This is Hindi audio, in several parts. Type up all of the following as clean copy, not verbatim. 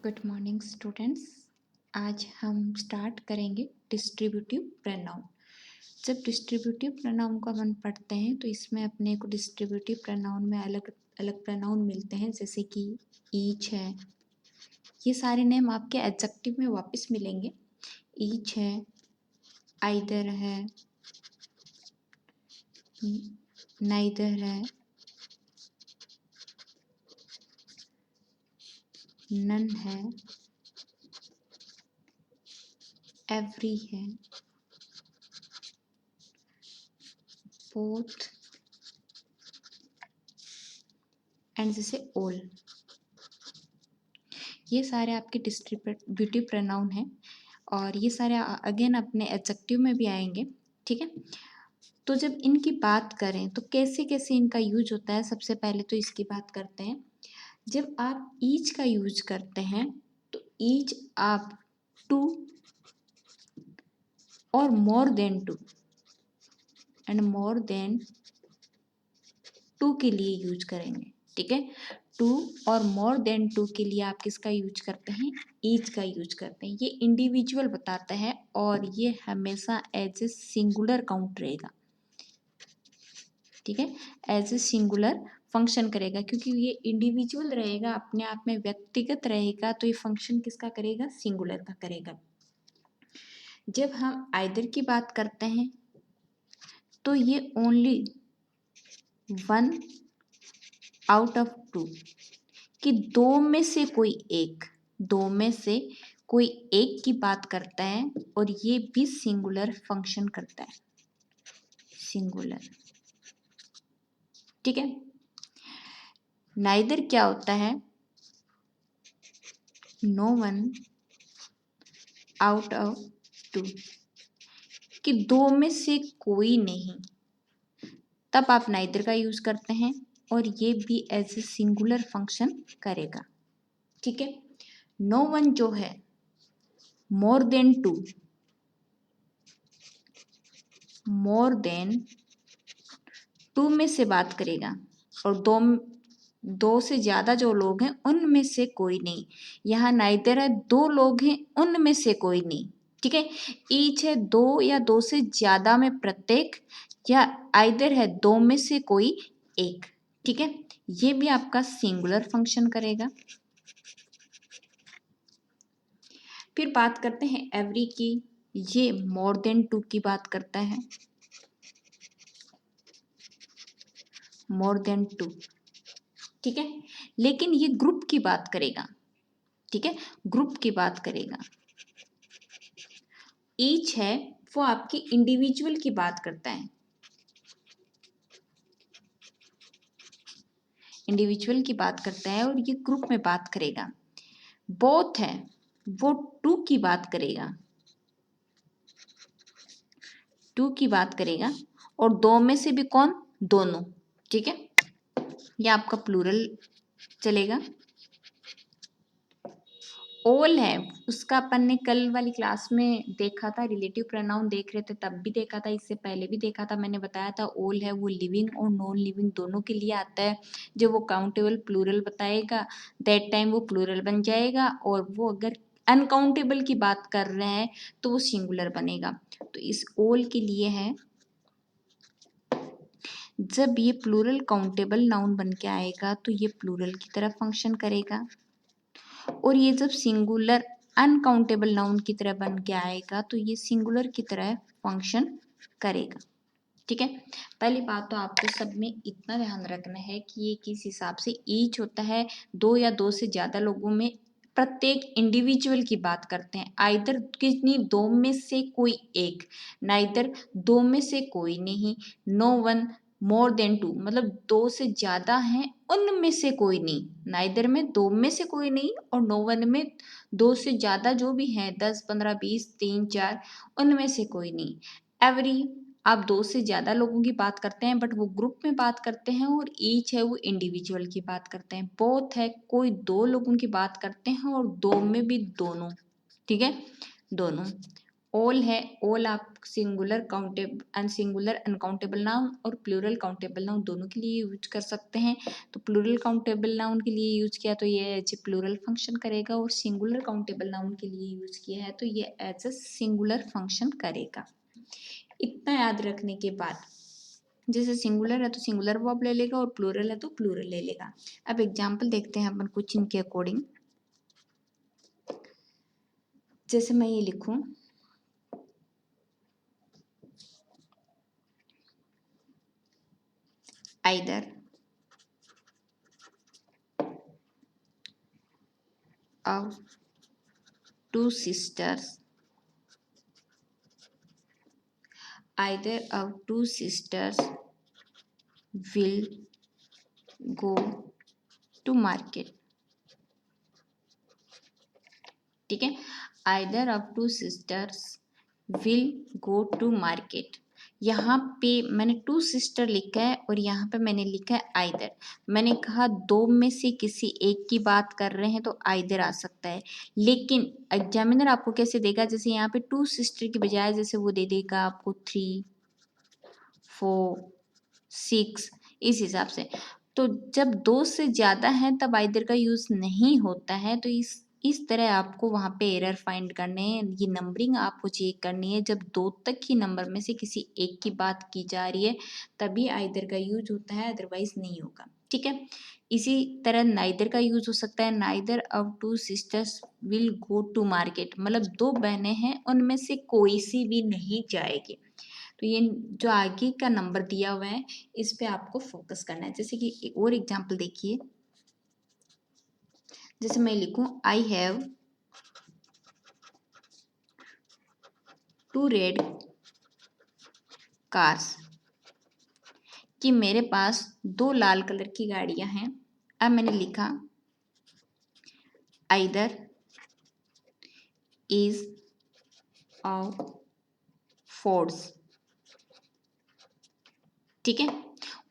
Good morning students. आज हम स्टार्ट करेंगे डिस्ट्रीब्यूटिव प्रोनाउन। जब डिस्ट्रीब्यूटिव प्रोनाउन को अपन पढ़ते हैं तो इसमें अपने को डिस्ट्रीब्यूटिव प्रोनाउन में अलग अलग प्रोनाउन मिलते हैं, जैसे कि ईच है। ये सारे नेम आपके एडजेक्टिव में वापस मिलेंगे। ईच है, आइदर है, नाइदर है, नन है, एवरी है, बोथ एंड जैसे ऑल। ये सारे आपके डिस्ट्रीब्यूटिव प्रोनाउन हैं और ये सारे अगेन अपने एडजेक्टिव में भी आएंगे। ठीक है, तो जब इनकी बात करें तो कैसे कैसे इनका यूज होता है, सबसे पहले तो इसकी बात करते हैं। जब आप ईच का यूज करते हैं तो ईच आप टू और more than two and more than two के लिए यूज करेंगे। ठीक है, टू और मोर देन टू के लिए आप किसका यूज करते हैं? ईच का यूज करते हैं। ये इंडिविजुअल बताता है और ये हमेशा एज ए सिंगुलर काउंट रहेगा। ठीक है, एज ए सिंगुलर फंक्शन करेगा, क्योंकि ये इंडिविजुअल रहेगा, अपने आप में व्यक्तिगत रहेगा, तो ये फंक्शन किसका करेगा? सिंगुलर का करेगा। जब हम आइदर की बात करते हैं तो ये only one out of two, कि दो में से कोई एक, दो में से कोई एक की बात करता है और ये भी सिंगुलर फंक्शन करता है, सिंगुलर। ठीक है, नाइदर क्या होता है? No one out of two, कि दो में से कोई नहीं, तब आप नाइदर का यूज करते हैं और ये भी एज ए सिंगुलर फंक्शन करेगा। ठीक है, नो वन जो है more than two, more than two में से बात करेगा और दो से ज्यादा जो लोग हैं उनमें से कोई नहीं। यहाँ नाइदर है, दो लोग हैं उनमें से कोई नहीं। ठीक है, ईच है दो या दो से ज्यादा में प्रत्येक, या आइदर है दो में से कोई एक। ठीक है, ये भी आपका सिंगुलर फंक्शन करेगा। फिर बात करते हैं एवरी की। ये मोर देन टू की बात करता है, मोर देन टू। ठीक है, लेकिन ये ग्रुप की बात करेगा। ठीक है, ग्रुप की बात करेगा। ईच है वो आपकी इंडिविजुअल की बात करता है, इंडिविजुअल की बात करता है और ये ग्रुप में बात करेगा। बोथ है वो टू की बात करेगा, टू की बात करेगा, और दो में से भी कौन? दोनों। ठीक है, ये आपका प्लूरल चलेगा। ऑल है, उसका अपन ने कल वाली क्लास में देखा था, रिलेटिव प्रोनाउन देख रहे थे तब भी देखा था, इससे पहले भी देखा था, मैंने बताया था ऑल है वो लिविंग और नॉन लिविंग दोनों के लिए आता है। जब वो काउंटेबल प्लूरल बताएगा दैट टाइम वो प्लूरल बन जाएगा, और वो अगर अनकाउंटेबल की बात कर रहे हैं तो वो सिंगुलर बनेगा। तो इस ऑल के लिए है, जब ये प्लूरल काउंटेबल नाउन बन के आएगा तो ये प्लूरल की तरह फंक्शन करेगा, और ये जब सिंगुलर अनकाउंटेबल नाउन की तरह बन के आएगा तो ये सिंगुलर की तरह फंक्शन करेगा। ठीक है, पहली बात तो आपको सब में इतना ध्यान रखना है कि ये किस हिसाब से ईच होता है, दो या दो से ज्यादा लोगों में प्रत्येक इंडिविजुअल की बात करते हैं। आइदर कितनी, दो में से कोई एक, नाइदर दो में से कोई नहीं, no one more than two, मतलब दो से ज्यादा हैं उनमें से कोई नहीं, नाइदर में दो में से कोई नहीं और नो वन में दो से ज्यादा जो भी हैं, 10 15 20 3 4, उनमें से कोई नहीं। एवरी, आप दो से ज्यादा लोगों की बात करते हैं बट वो ग्रुप में बात करते हैं, और ईच है वो इंडिविजुअल की बात करते हैं। बोथ है कोई दो लोगों की बात करते हैं और दो में भी दोनों। ठीक है, दोनों। ऑल है, ऑल आप singular countable and singular uncountable noun और प्लूरल काउंटेबल नाउन दोनों के लिए यूज कर सकते हैं। तो प्लूरल काउंटेबल नाउन के लिए यूज किया तो ये एज ए प्लूरल फंक्शन करेगा, और सिंगुलर काउंटेबल नाउन के लिए यूज किया है तो ये एज ए सिंगुलर फंक्शन करेगा। इतना याद रखने के बाद जैसे सिंगुलर है तो सिंगुलर वर्ब ले लेगा और प्लूरल है तो प्लूरल ले लेगा। अब एग्जाम्पल देखते हैं अपन कुछ इनके अकॉर्डिंग। जैसे मैं ये लिखूं, either of two sisters, either of two sisters will go to market। ठीक है, either of two sisters will go to market। यहाँ पे मैंने टू सिस्टर लिखा है और यहाँ पे मैंने लिखा है आइदर। मैंने कहा दो में से किसी एक की बात कर रहे हैं तो आइदर आ सकता है, लेकिन एग्जामिनर आपको कैसे देगा, जैसे यहाँ पे टू सिस्टर की बजाय जैसे वो दे देगा आपको 3, 4, 6 इस हिसाब से। तो जब दो से ज़्यादा है तब आइदर का यूज़ नहीं होता है। तो इस तरह आपको वहाँ पे एरर फाइंड करने हैं, ये नंबरिंग आपको चेक करनी है। जब दो तक ही नंबर में से किसी एक की बात की जा रही है तभी आइदर का यूज होता है, अदरवाइज नहीं होगा। ठीक है, इसी तरह नाइदर का यूज हो सकता है। Neither of two sisters will go to market, मतलब दो बहनें हैं उनमें से कोई सी भी नहीं जाएगी। तो ये जो आगे का नंबर दिया हुआ है इस पे आपको फोकस करना है। जैसे कि एक और एग्जांपल देखिए, जैसे मैं लिखूं आई हैव 2 रेड कार्स, कि मेरे पास 2 लाल कलर की गाड़ियां हैं। अब मैंने लिखा आइदर इज ऑफ फोर्ड्स। ठीक है,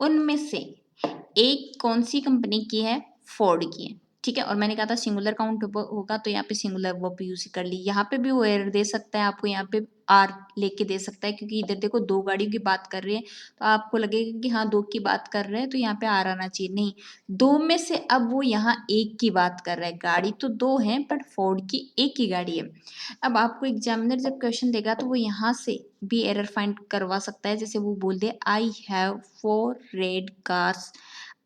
उनमें से एक कौन सी कंपनी की है, फोर्ड की है। ठीक है, और मैंने कहा था सिंगुलर काउंट होगा तो यहाँ पे सिंगुलर वर्ब यूज कर ली। यहाँ पे भी वो एरर दे सकता है आपको, यहाँ पे आर लेके दे सकता है, क्योंकि इधर देखो दो गाड़ियों की बात कर रहे हैं तो आपको लगेगा कि हाँ दो की बात कर रहे हैं तो यहाँ पे आर आना चाहिए। नहीं, दो में से अब वो यहाँ एक की बात कर रहा है। गाड़ी तो दो है बट फोर्ड की एक ही गाड़ी है। अब आपको एग्जामिनर जब क्वेश्चन देगा तो वो यहाँ से भी एरर फाइंड करवा सकता है। जैसे वो बोल दे I have 4 red cars,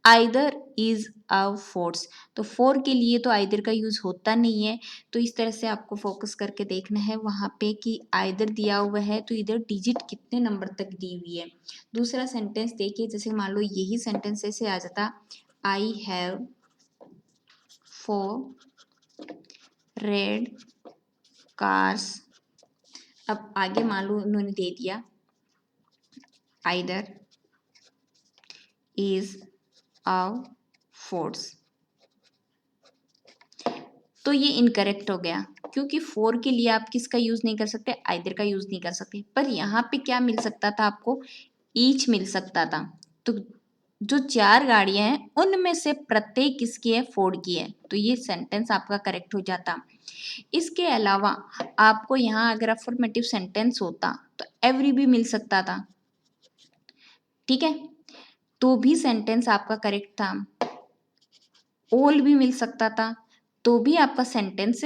either is a force. तो फोर के लिए तो आइदर का यूज होता नहीं है। तो इस तरह से आपको फोकस करके देखना है वहां पे कि आइदर दिया हुआ है तो इधर डिजिट कितने नंबर तक दी हुई है। दूसरा सेंटेंस देखिए, जैसे मान लो यही सेंटेंस ऐसे आ जाता, आई हैव 4 रेड कार्स। अब आगे मान लो उन्होंने दे दिया आइदर इज अ फोर्स, तो ये इनकरेक्ट हो गया, क्योंकि फोर के लिए आप किसका यूज नहीं कर सकते, आइदर का यूज नहीं कर सकते। पर यहाँ पे क्या मिल सकता था आपको, ईच मिल सकता था। तो जो 4 गाड़ियां हैं उनमें से प्रत्येक किसकी है, फोर्ड की है, तो ये सेंटेंस आपका करेक्ट हो जाता। इसके अलावा आपको यहाँ अगर अफर्मेटिव सेंटेंस होता तो एवरी भी मिल सकता था। ठीक है, तो भी सेंटेंस आपका करेक्ट था। ऑल भी मिल सकता था तो भी आपका सेंटेंस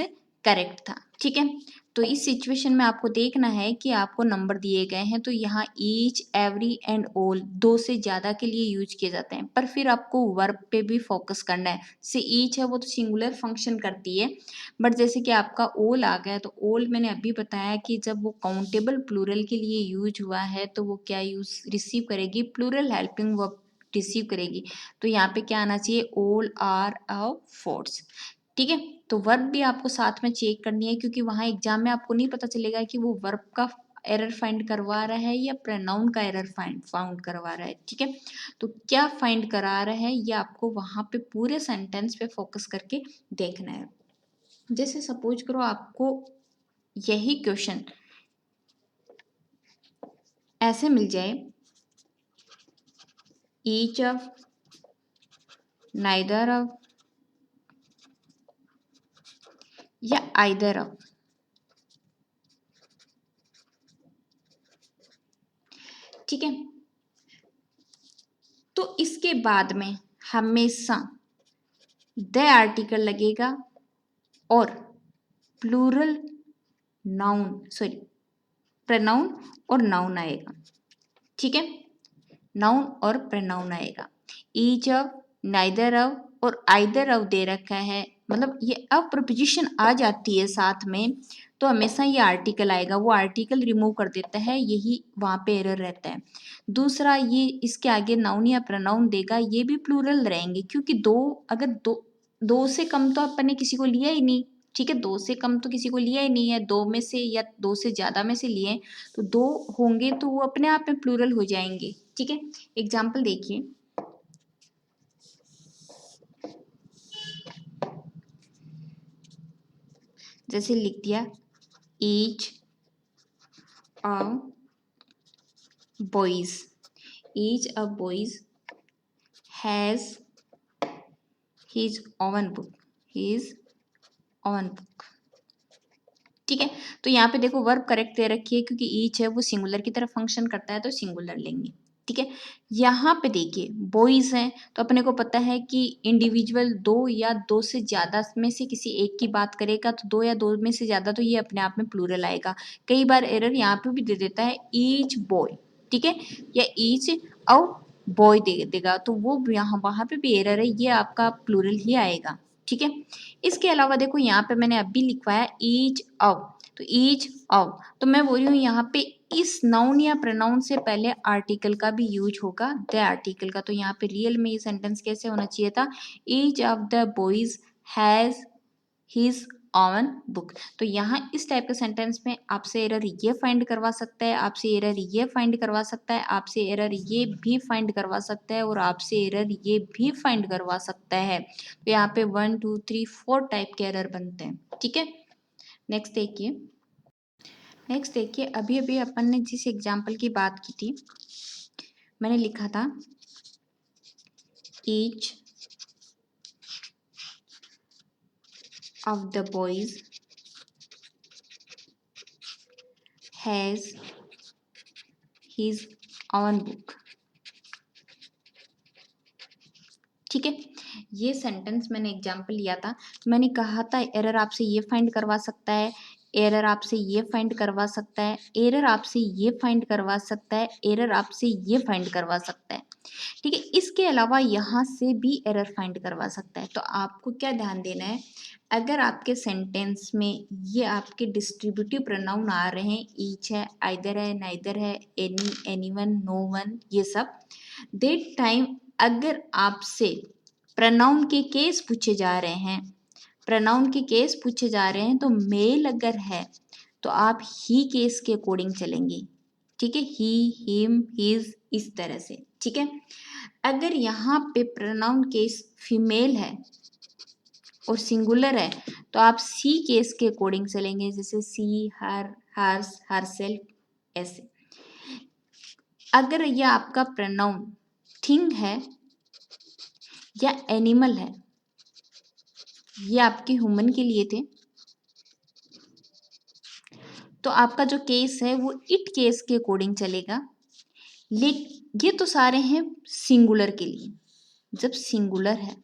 करेक्ट था। ठीक है, तो इस सिचुएशन में आपको देखना है कि आपको नंबर दिए गए हैं तो यहाँ ईच, एवरी एंड ऑल 2 से ज़्यादा के लिए यूज किए जाते हैं। पर फिर आपको वर्ब पे भी फोकस करना है। से ईच है वो तो सिंगुलर फंक्शन करती है, बट जैसे कि आपका ऑल आ गया तो ऑल मैंने अभी बताया कि जब वो काउंटेबल प्लूरल के लिए यूज हुआ है तो वो क्या यूज रिसीव करेगी, प्लूरल हेल्पिंग वर्ब रिसीव करेगी। तो यहाँ पे क्या आना चाहिए, ऑल आर अ फोर्स। ठीक है, तो वर्ब भी आपको साथ में चेक करनी है, क्योंकि वहां एग्जाम में आपको नहीं पता चलेगा कि वो वर्ब का एरर फाइंड करवा रहा है या प्रोनाउन का एरर फाउंड करवा रहा है। ठीक है, तो क्या फाइंड करा रहा है ये आपको वहां पे पूरे सेंटेंस पे फोकस करके देखना है। जैसे सपोज करो आपको यही क्वेश्चन ऐसे मिल जाए, ईच ऑफ, नाइदर ऑफ या आइदर ऑफ, ठीक है। तो इसके बाद में हमेशा द आर्टिकल लगेगा और प्लूरल नाउन सॉरी प्रनाउन और नाउन आएगा, ठीक है। नाउन और प्रनाउन आएगा। ईच ऑफ, नाइदर ऑफ और आइदर ऑफ दे रखा है, मतलब ये अब प्रपोजिशन आ जाती है साथ में तो हमेशा ये आर्टिकल आएगा, वो आर्टिकल रिमूव कर देता है, यही वहाँ पे एरर रहता है। दूसरा, ये इसके आगे नाउन या प्रनाउन देगा, ये भी प्लूरल रहेंगे क्योंकि अगर दो से कम तो अपन ने किसी को लिया ही नहीं, ठीक है। दो से कम तो किसी को लिया ही नहीं है, दो में से या दो से ज्यादा में से लिए तो दो होंगे तो वो अपने आप में प्लूरल हो जाएंगे, ठीक है। एग्जाम्पल देखिए, जैसे लिख दिया each of boys, each of boys has his oven book, his oven book, ठीक है। तो यहाँ पे देखो वर्ब करेक्ट दे रखी है क्योंकि ईच है वो सिंगुलर की तरफ फंक्शन करता है तो सिंगुलर लेंगे, ठीक है। यहाँ पे देखिए बॉयज हैं तो अपने को पता है कि इंडिविजुअल दो या दो से ज्यादा में से किसी एक की बात करेगा तो दो या दो में से ज्यादा तो ये अपने आप में प्लूरल आएगा। कई बार एरर यहाँ पे भी दे देता है ईच बॉय, ठीक है, या ईच और बॉय दे देगा तो वो यहाँ वहां पे भी एरर है, ये आपका प्लूरल ही आएगा, ठीक है। इसके अलावा देखो यहाँ पे मैंने अभी लिखवाया ईच ऑफ, तो ईच ऑफ तो मैं बोल रही हूँ यहाँ पे इस नाउन या प्रोनाउन से पहले आर्टिकल का भी यूज होगा, द आर्टिकल का। तो यहाँ पे रियल में ये सेंटेंस कैसे होना चाहिए था, each of the boys has his oven book. तो यहाँ इस टाइप के सेंटेंस में आपसे एरर ये फाइंड करवा सकता है, आपसे एरर ये फाइंड करवा सकता है, आपसे एरर ये भी फाइंड करवा सकता है और आपसे एरर ये भी फाइंड करवा सकता है। तो यहाँ पे 1 2 3 4 टाइप के एरर बनते हैं, ठीक है। नेक्स्ट देखिए, नेक्स्ट देखिए, अभी अभी अपन ने जिस एग्जाम्पल की बात की थी, मैंने लिखा था each of the boys has his oven book, ठीक है। ये सेंटेंस मैंने एग्जाम्पल लिया था, मैंने कहा था एरर आपसे ये फाइंड करवा सकता है, एरर आपसे ये फाइंड करवा सकता है, एरर आपसे ये फाइंड करवा सकता है, एरर आपसे ये फाइंड करवा सकता है, ठीक है। इसके अलावा यहाँ से भी एरर फाइंड करवा सकता है। तो आपको क्या ध्यान देना है, अगर आपके सेंटेंस में ये आपके डिस्ट्रीब्यूटिव प्रोनाउन आ रहे हैं, ईच है, आइदर है, नाइदर है, एनी, एनीवन, नो वन, ये सब, दैट टाइम अगर आपसे प्रोनाउन के केस पूछे जा रहे हैं, प्रोनाउन के केस पूछे जा रहे हैं तो मेल अगर है तो आप ही केस के अकॉर्डिंग चलेंगे, ठीक है, ही, हिम, हिज, इस तरह से, ठीक है। अगर यहाँ पे प्रोनाउन केस फीमेल है और सिंगुलर है तो आप सी केस के अकॉर्डिंग चलेंगे, जैसे सी, हर, हर्स, हरसेल्फ, ऐसे। अगर यह आपका प्रोनाउन थिंग है या एनिमल है, ये आपके ह्यूमन के लिए थे, तो आपका जो केस है वो इट केस के अकॉर्डिंग चलेगा। ये तो सारे हैं सिंगुलर के लिए। जब सिंगुलर है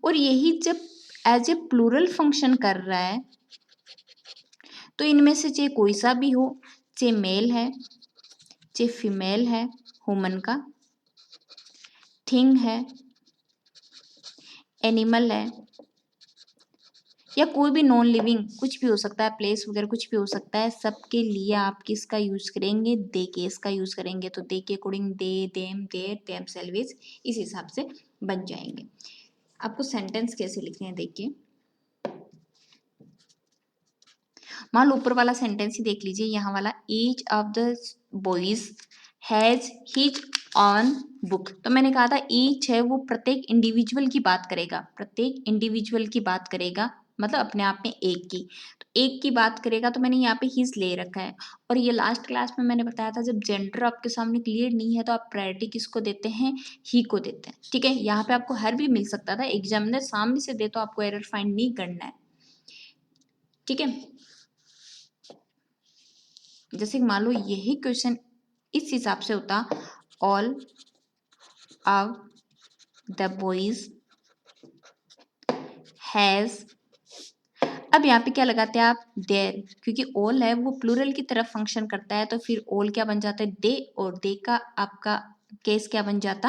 और यही जब एज ए प्लूरल फंक्शन कर रहा है तो इनमें से चाहे कोई सा भी हो, चाहे मेल है, चाहे फीमेल है, ह्यूमन का, थिंग है, एनिमल है, या कोई भी नॉन लिविंग कुछ भी हो सकता है, प्लेस वगैरह कुछ भी हो सकता है, सबके लिए आप किसका यूज करेंगे, दे केस का यूज करेंगे। तो दे के according they, them, their, themselves, इस हिसाब से बन जाएंगे। आपको सेंटेंस कैसे लिखने हैं देखिए, मान लो ऊपर वाला सेंटेंस ही देख लीजिए, यहाँ वाला each of the boys has his on book. तो मैंने कहा था ईच है वो प्रत्येक इंडिविजुअल की बात करेगा, प्रत्येक इंडिविजुअल की बात करेगा, मतलब अपने आप में एक की, तो एक की बात करेगा, तो मैंने यहाँ पे हिज ले रखा है। और ये लास्ट क्लास में मैंने बताया था जब जेंडर आपके सामने क्लियर नहीं है तो आप प्रायोरिटी किसको देते हैं, ही को देते हैं, ठीक है। यहाँ पे आपको हर भी मिल सकता था, एग्जामिनर सामने से दे तो आपको एरर फाइंड नहीं करना है, ठीक है। जैसे मान लो यही क्वेश्चन इस हिसाब से होता, all of the boys has, अब यहाँ पे क्या लगाते हैं आप, देयर, क्योंकि ऑल है वो प्लूरल की तरफ फंक्शन करता है, तो फिर ऑल क्या बन जाता है, दे, और दे का आपका केस क्या बन जाता,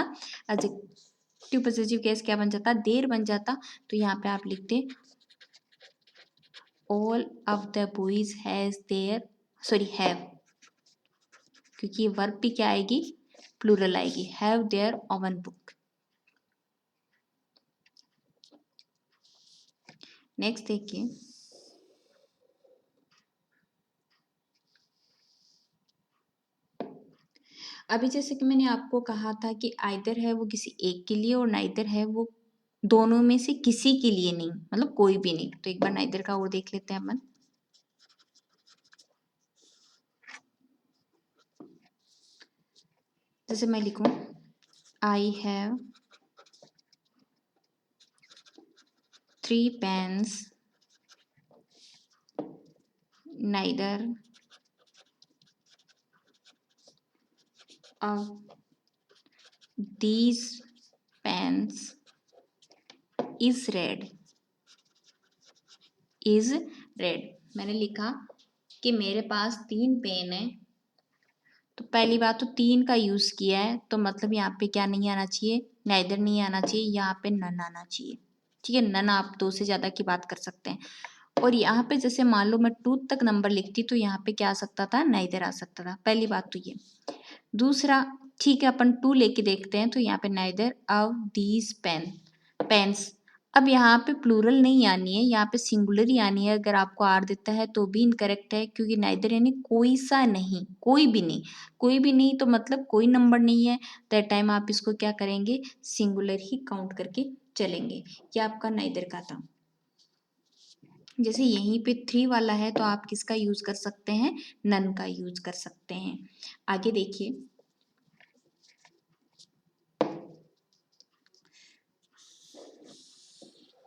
एडजेक्टिव पॉजिटिव केस क्या बन जाता, देर बन जाता। तो यहाँ पे आप लिखते all of the boys has their, sorry have, क्योंकि ये वर्ब भी क्या आएगी, प्लूरल आएगी, have their own book. Next देखिए, अभी जैसे कि मैंने आपको कहा था कि आइदर है वो किसी एक के लिए और नाइदर है वो दोनों में से किसी के लिए नहीं, मतलब कोई भी नहीं। तो एक बार नाइदर का और देख लेते हैं अपन। जैसे मैं लिखूं, I have 3 pens, neither of these pens is red, is red. मैंने लिखा कि मेरे पास 3 पेन है, तो पहली बात तो 3 का यूज किया है, तो मतलब यहाँ पे क्या नहीं आना चाहिए, नाइदर नहीं आना चाहिए, यहाँ पे नन आना चाहिए। ठीक है, नन आप 2 से ज्यादा की बात कर सकते हैं। और यहाँ पे जैसे मान लो मैं 2 तक नंबर लिखती तो यहाँ पे क्या आ सकता था, नाइदर आ सकता था। पहली बात तो ये। दूसरा, ठीक है अपन 2 लेके देखते हैं, तो यहाँ पे नाइदर ऑफ दीज पेन्स, अब यहाँ पे प्लूरल नहीं आनी है, यहाँ पे सिंगुलर ही आनी है। अगर आपको आर देता है तो भी इनकरेक्ट है, क्योंकि नाइदर यानी कोई सा नहीं, कोई भी नहीं, कोई भी नहीं, तो मतलब कोई नंबर नहीं है। दैट टाइम आप इसको क्या करेंगे, सिंगुलर ही काउंट करके चलेंगे। ये आपका नाइदर का था। जैसे यहीं पे 3 वाला है, तो आप किसका यूज कर सकते हैं, नन का यूज कर सकते हैं। आगे देखिए,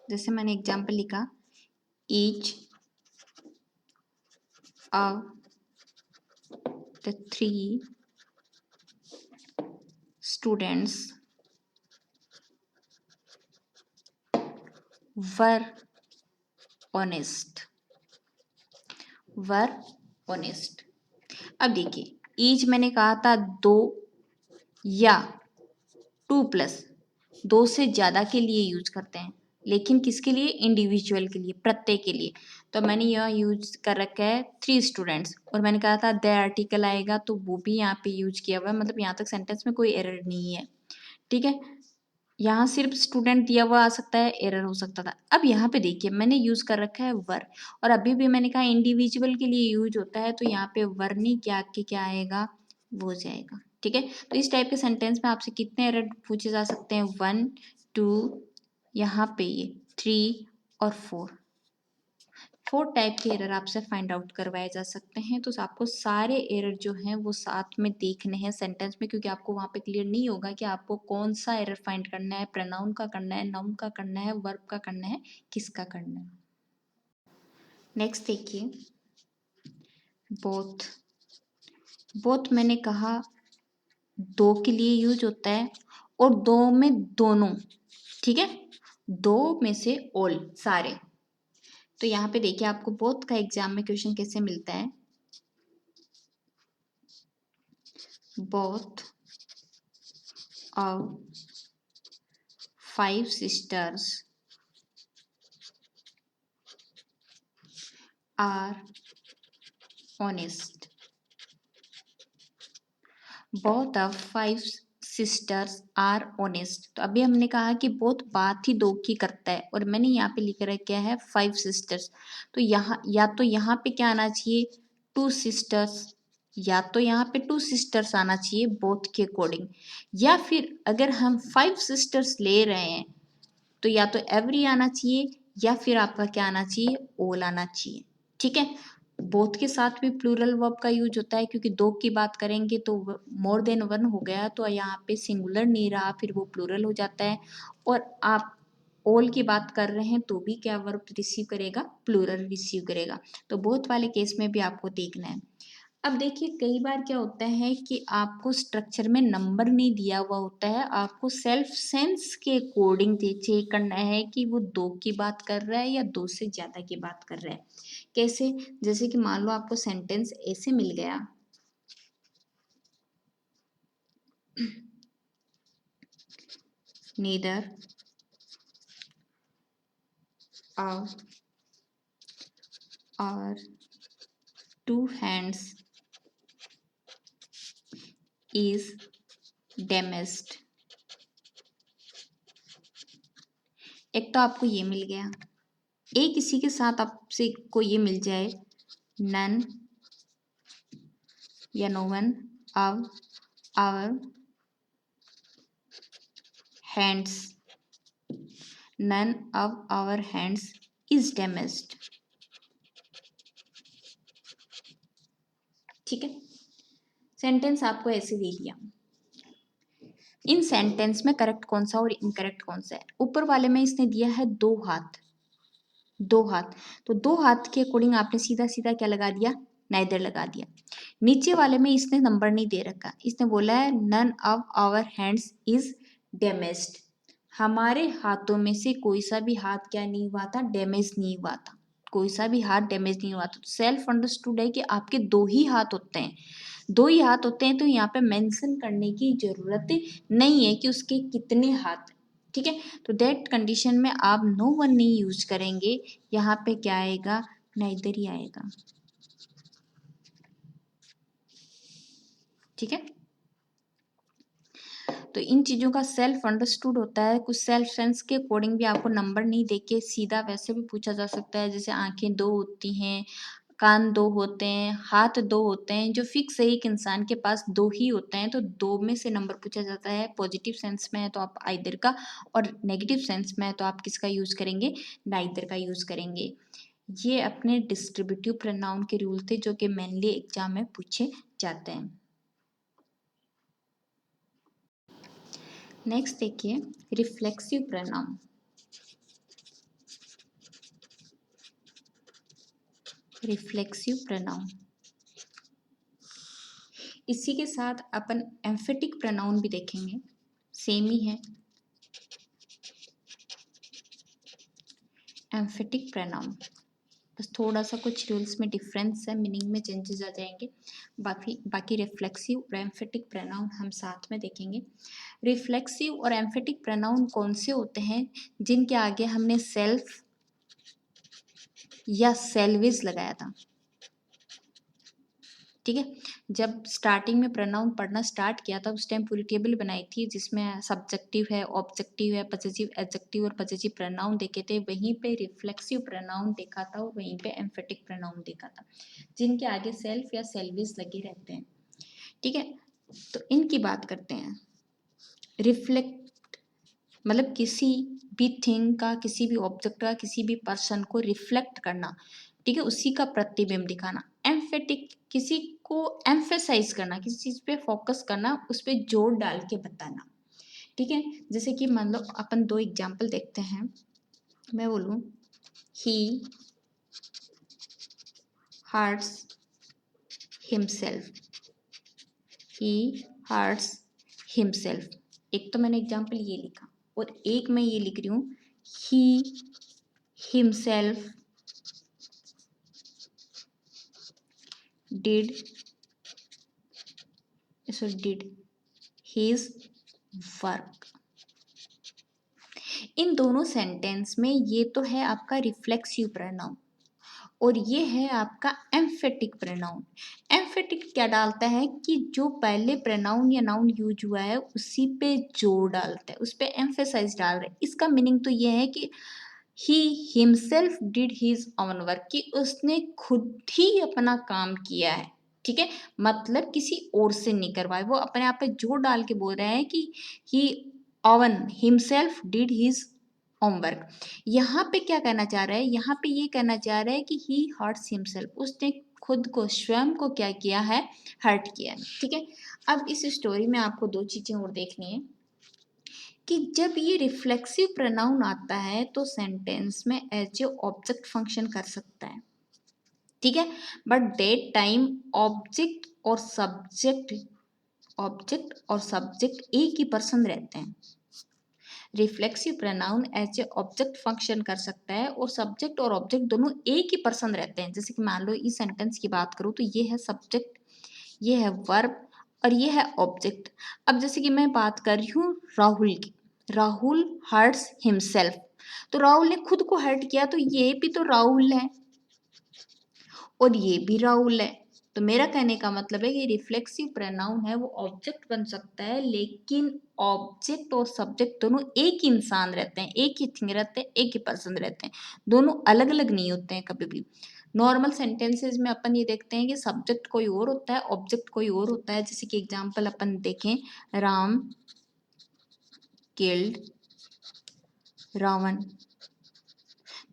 जैसे मैंने एग्जाम्पल लिखा, each of the 3 students were honest, were honest. अब देखिए, ईच मैंने कहा था 2 या 2+, 2 से ज्यादा के लिए यूज करते हैं, लेकिन किसके लिए, इंडिविजुअल के लिए, प्रत्येक के लिए। तो मैंने यह यूज कर रखा है 3 स्टूडेंट्स, और मैंने कहा था द आर्टिकल आएगा, तो वो भी यहाँ पे यूज किया हुआ है, मतलब यहाँ तक सेंटेंस में कोई एरर नहीं है। ठीक है, यहाँ सिर्फ स्टूडेंट दिया हुआ आ सकता है, एरर हो सकता था। अब यहाँ पे देखिए मैंने यूज कर रखा है वर, और अभी भी मैंने कहा इंडिविजुअल के लिए यूज होता है, तो यहाँ पे वर नहीं क्या के क्या आएगा, वो जाएगा। ठीक है, तो इस टाइप के सेंटेंस में आपसे कितने एरर पूछे जा सकते हैं, 1 2, यहाँ पे ये 3 और 4 टाइप के एरर आपसे फाइंड आउट करवाए जा सकते हैं। तो आपको सारे एरर जो हैं वो साथ में देखने हैं सेंटेंस में, क्योंकि आपको वहाँ पे क्लियर नहीं होगा कि आपको कौन सा एरर फाइंड करना है, प्रोनाउन का करना है, नाउन का करना है, वर्ब का करना है, किसका करना है। नेक्स्ट देखिए, बोथ, बोथ मैंने कहा 2 के लिए यूज होता है, और 2 में दोनों, ठीक है, 2 में से ऑल, सारे। तो यहाँ पे देखिए आपको बोथ का एग्जाम में क्वेश्चन कैसे मिलता है, both of 5 sisters are honest, both of 5 sisters are honest। तो अभी हमने कहा कि both बात ही 2 की करता है, और मैंने यहाँ पे लिख रखा है 5 sisters, तो यहाँ या तो यहाँ पे क्या आना चाहिए, 2 sisters, या तो यहाँ पे 2 sisters आना चाहिए both के अकॉर्डिंग, या फिर अगर हम 5 sisters ले रहे हैं तो या तो एवरी आना चाहिए, या फिर आपका क्या आना चाहिए, ऑल आना चाहिए। ठीक है, बोथ के साथ भी प्लूरल वर्ब का यूज होता है, क्योंकि 2 की बात करेंगे तो मोर देन 1 हो गया, तो यहाँ पे सिंगुलर नहीं रहा, फिर वो प्लूरल हो जाता है। और आप ऑल की बात कर रहे हैं तो भी क्या वर्ब रिसीव करेगा, प्लूरल रिसीव करेगा। तो बोथ वाले केस में भी आपको देखना है। अब देखिए कई बार क्या होता है कि आपको स्ट्रक्चर में नंबर नहीं दिया हुआ होता है, आपको सेल्फ सेंस के अकॉर्डिंग चेक करना है कि वो दो की बात कर रहा है या दो से ज़्यादा की बात कर रहा है। कैसे? जैसे कि मान लो आपको सेंटेंस ऐसे मिल गया, नीदर और टू हैंड्स इज डैमेज्ड। एक तो आपको ये मिल गया, एक इसी के साथ आपसे को ये मिल जाए, नन या no one of our hands, none of our hands is damaged. ठीक है, सेंटेंस आपको ऐसे दे दिया। इन सेंटेंस में करेक्ट कौन सा और इनकरेक्ट कौन सा है? ऊपर वाले में इसने दिया है दो हाथ, दो हाथ, तो दो हाथ के अकॉर्डिंग आपने सीधा सीधा क्या लगा दिया? नाइदर लगा दिया। नीचे वाले में इसने नंबर नहीं दे रखा, इसने बोला है none of our hands is damaged. हमारे हाथों में से कोई सा भी हाथ क्या नहीं हुआ था? डैमेज नहीं हुआ था, कोई सा भी हाथ डैमेज नहीं हुआ था। सेल्फ अंडरस्टूड है कि आपके दो ही हाथ होते हैं, दो ही हाथ होते हैं, तो यहाँ पे मेंशन करने की जरूरत नहीं है कि उसके कितने हाथ। ठीक है, तो दैट कंडीशन में आप नो वन नहीं यूज करेंगे, यहाँ पे क्या आएगा? नाइदर ही आएगा। ठीक है, तो इन चीज़ों का सेल्फ अंडरस्टूड होता है। कुछ सेल्फ सेंस के अकॉर्डिंग भी आपको नंबर नहीं देके सीधा वैसे भी पूछा जा सकता है, जैसे आंखें दो होती हैं, कान दो होते हैं, हाथ दो होते हैं, जो फिक्स है एक इंसान के पास दो ही होते हैं, तो दो में से नंबर पूछा जाता है। पॉजिटिव सेंस में है तो आप आइदर का, और नेगेटिव सेंस में है तो आप किसका यूज करेंगे? नाइदर का यूज करेंगे। ये अपने डिस्ट्रीब्यूटिव प्रोनाउन के रूल थे जो कि मेनली एग्जाम में पूछे जाते हैं। नेक्स्ट देखिए रिफ्लेक्सिव प्रोनाउन। रिफ्लेक्सिव प्रोनाउन, इसी के साथ अपन एम्फेटिक प्रोनाउन भी देखेंगे, सेम ही है। एम्फेटिक प्रोनाउन बस थोड़ा सा कुछ रूल्स में डिफरेंस है, मीनिंग में चेंजेस आ जाएंगे, बाकी रिफ्लेक्सिव और एम्फेटिक प्रोनाउन हम साथ में देखेंगे। रिफ्लेक्सिव और एम्फेटिक प्रोनाउन कौन से होते हैं? जिनके आगे हमने सेल्फ या सेल्विज लगाया था। ठीक है, जब स्टार्टिंग में प्रोनाउन पढ़ना स्टार्ट किया था उस टाइम पूरी टेबल बनाई थी जिसमें सब्जेक्टिव है, ऑब्जेक्टिव है, पजेसिव, एडजेक्टिव और पजेसिव प्रोनाउन देखे थे। वहीं पे रिफ्लेक्सिव प्रोनाउन देखा था और वहीं पे एम्फेटिक प्रोनाउन देखा था, जिनके आगे सेल्फ या सेल्विस लगे रहते हैं। ठीक है, तो इनकी बात करते हैं। रिफ्लेक्ट मतलब किसी भी थिंग का, किसी भी ऑब्जेक्ट का, किसी भी पर्सन को रिफ्लेक्ट करना। ठीक है, उसी का प्रतिबिंब दिखाना। एम्फेटिक किसी को एम्फेसाइज करना, किसी चीज पे फोकस करना, उस पर जोर डाल के बताना। ठीक है, जैसे कि मान लो अपन दो एग्जाम्पल देखते हैं। मैं बोलूं ही हर्ट्स हिमसेल्फ, ही हर्ट्स हिमसेल्फ। एक तो मैंने एग्जाम्पल ये लिखा और एक मैं ये लिख रही हूँ he himself did did his work। इन दोनों सेंटेंस में ये तो है आपका रिफ्लेक्सिव प्रोनाउन और ये है आपका एम्फेटिक प्रोनाउन। एम्फेटिक क्या डालता है कि जो पहले प्रोनाउन या नाउन यूज हुआ है उसी पे जोर डालता है, उस पे एम्फेसाइज डाल रहा है। इसका मीनिंग तो ये है कि he himself did his own work, कि उसने खुद ही अपना काम किया है। ठीक है, मतलब किसी और से नहीं करवाए, वो अपने आप पे जोर डाल के बोल रहे हैं कि he own himself did his homework. यहाँ पे क्या कहना चाह रहा है? यहाँ पे ये कहना चाह रहा है कि ही हर्ट्स हिमसेल्फ, उसने खुद को, स्वयं को क्या किया है? हर्ट किया है। ठीक है, अब इस स्टोरी में आपको दो चीजें और देखनी है कि जब ये रिफ्लेक्सिव प्रोनाउन आता है तो सेंटेंस में एज ए ऑब्जेक्ट फंक्शन कर सकता है। ठीक है। बट दैट टाइम ऑब्जेक्ट और सब्जेक्ट एक ही पर्सन रहते हैं। Reflexive pronoun as a object function कर सकता है और सब्जेक्ट और ऑब्जेक्ट दोनों एक ही पर्सन रहते हैं। जैसे कि मान लो इस सेंटेंस की बात करूँ तो ये है सब्जेक्ट, ये है वर्ब और ये है ऑब्जेक्ट। अब जैसे कि मैं बात कर रही हूँ राहुल की, राहुल हर्ट्स हिमसेल्फ, तो राहुल ने खुद को हर्ट किया, तो ये भी तो राहुल है और ये भी राहुल है। तो मेरा कहने का मतलब है कि रिफ्लेक्सिव प्रोनाउन है वो ऑब्जेक्ट बन सकता है, लेकिन ऑब्जेक्ट और सब्जेक्ट दोनों एक ही इंसान रहते हैं, एक ही थिंग रहते हैं, एक ही पर्सन रहते हैं, दोनों अलग अलग नहीं होते हैं कभी भी। नॉर्मल सेंटेंसेस में अपन ये देखते हैं कि सब्जेक्ट कोई और होता है, ऑब्जेक्ट कोई और होता है। जैसे कि एग्जांपल अपन देखें, राम किल्ड रावण,